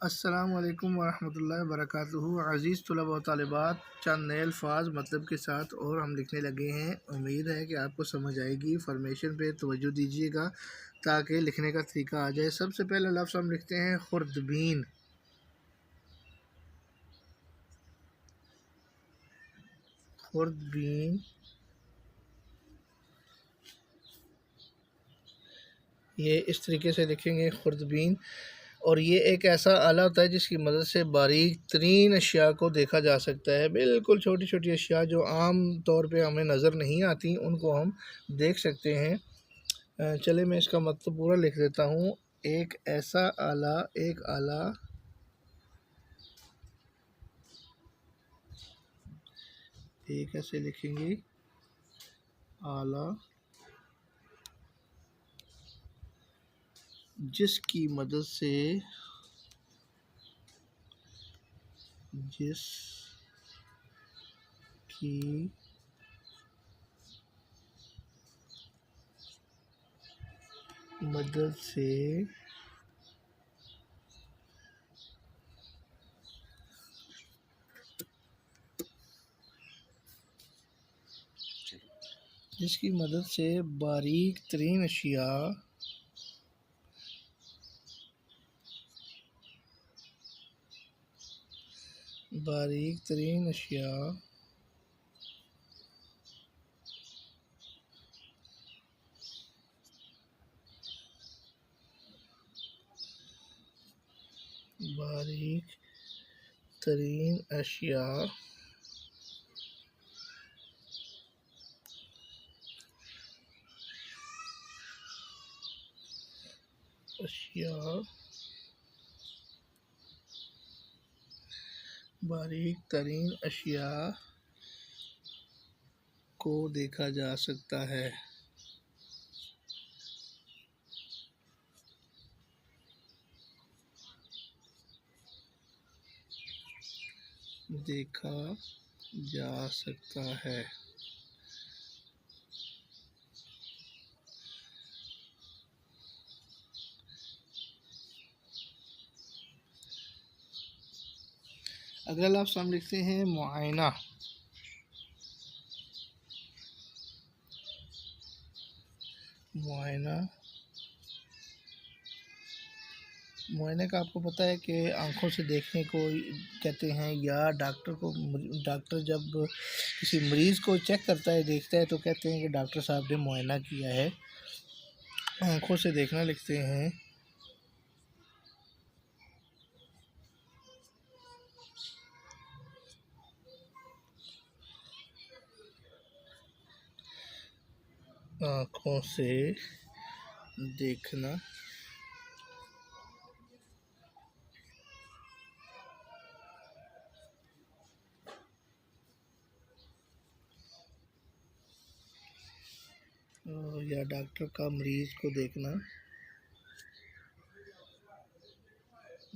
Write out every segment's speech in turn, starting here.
अस्सलामुअलैकुम वरहमतुल्लाहि वबरकातुहू। अज़ीज़ तलबा व तालिबात, चंद नए अल्फाज मतलब के साथ और हम लिखने लगे हैं। उम्मीद है कि आपको समझ आएगी। फॉर्मेशन पे तवज्जो दीजिएगा ताकि लिखने का तरीका आ जाए। सबसे पहला लफ्ज़ हम लिखते हैं खुर्दबीन। खुर्दबीन ये इस तरीके से लिखेंगे खुर्दबीन। और ये एक ऐसा आला होता है जिसकी मदद से बारीक तरीन अशिया को देखा जा सकता है। बिल्कुल छोटी छोटी अशिया जो आम तौर पे हमें नज़र नहीं आती उनको हम देख सकते हैं। चले मैं इसका मतलब पूरा लिख देता हूँ। एक ऐसा आला, एक आला एक ऐसे लिखेंगे आला जिसकी मदद से जिसकी मदद से जिसकी मदद से बारीक तरीन अशिया बारीक तरीन अशिया बारीक तरीन अशिया बारीक तरीन अशिया को देखा जा सकता है। देखा जा सकता है। अगला लफ्ज़ हम लिखते हैं मुआयना। मुआयना मुआयने का आपको पता है कि आँखों से देखने को कहते हैं, या डॉक्टर जब किसी मरीज़ को चेक करता है, देखता है, तो कहते हैं कि डॉक्टर साहब ने मुआयना किया है। आँखों से देखना लिखते हैं आँखों से देखना। या डॉक्टर का मरीज़ को देखना।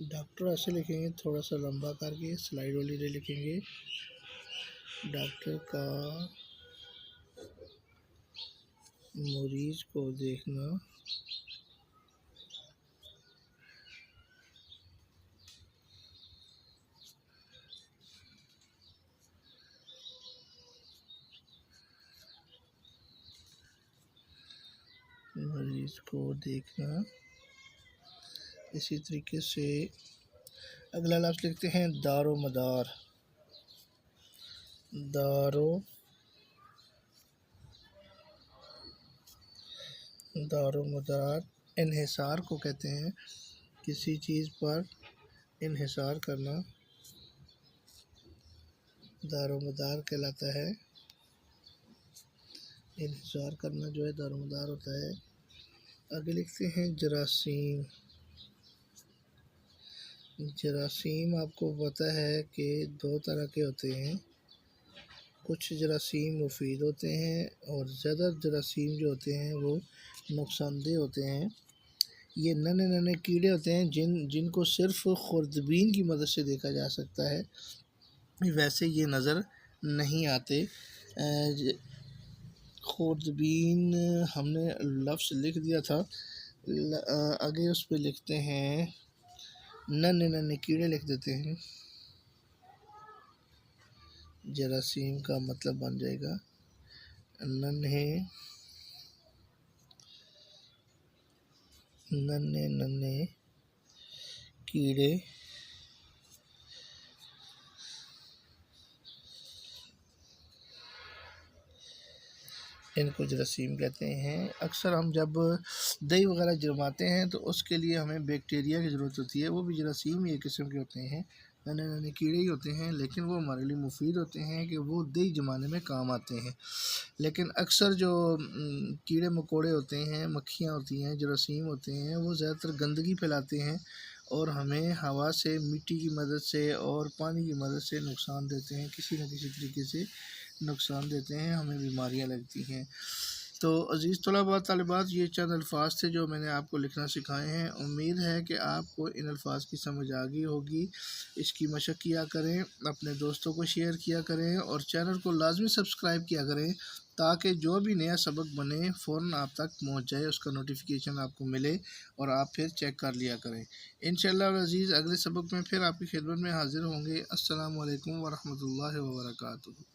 डॉक्टर ऐसे लिखेंगे, थोड़ा सा लंबा करके स्लाइड वाली रे लिखेंगे। डॉक्टर का मरीज़ को देखना। मरीज़ को देखना। इसी तरीके से अगला लफ्ज़ लिखते हैं दारो मदार। दारो मदार इन्हिसार को कहते हैं। किसी चीज़ पर इन्हिसार करना दारो मदार कहलाता है। इन्हिसार करना जो है दारो मदार होता है। आगे लिखते हैं जरासीम। जरासीम आपको पता है कि दो तरह के होते हैं। कुछ जरासीम मुफीद होते हैं और ज़्यादा जरासीम जो होते हैं वो नुकसानदेह होते हैं। ये नन्हे नन्हे कीड़े होते हैं जिनको सिर्फ़ खुर्दबीन की मदद से देखा जा सकता है, वैसे ये नज़र नहीं आते। खुर्दबीन हमने लफ्ज़ लिख दिया था। आगे उस पर लिखते हैं नन्हे नन्हे कीड़े लिख देते हैं। जरासीम का मतलब बन जाएगा नन्हे नन्हे नन्हे कीड़े इनको जरासीम कहते हैं। अक्सर हम जब दही वगैरह जमाते हैं तो उसके लिए हमें बैक्टीरिया की ज़रूरत होती है, वो भी जरासीम ही एक किस्म के होते हैं, नन्हे नन्हे कीड़े ही होते हैं, लेकिन वो हमारे लिए मुफीद होते हैं कि वो दही जमाने में काम आते हैं। लेकिन अक्सर जो कीड़े मकोड़े होते हैं, मक्खियाँ होती हैं, जरासीम होते हैं, वो ज़्यादातर गंदगी फैलाते हैं और हमें हवा से, मिट्टी की मदद से और पानी की मदद से नुकसान देते हैं, किसी न किसी तरीके से नुकसान देते हैं, हमें बीमारियां लगती हैं। तो अज़ीज़ तलबा तालिबात, ये चंद अल्फाज थे जो मैंने आपको लिखना सिखाए हैं। उम्मीद है कि आपको इन अल्फाज की समझ आ गई होगी। इसकी मशक किया करें, अपने दोस्तों को शेयर किया करें और चैनल को लाजमी सब्सक्राइब किया करें ताकि जो भी नया सबक बने फ़ौरन आप तक पहुंच जाए, उसका नोटिफिकेशन आपको मिले और आप फिर चेक कर लिया करें। इंशाअल्लाह अज़ीज़ अगले सबक में फिर आपकी खिदमत में हाज़िर होंगे। अस्सलामु अलैकुम वरहमतुल्लाहि वबरकातुहू।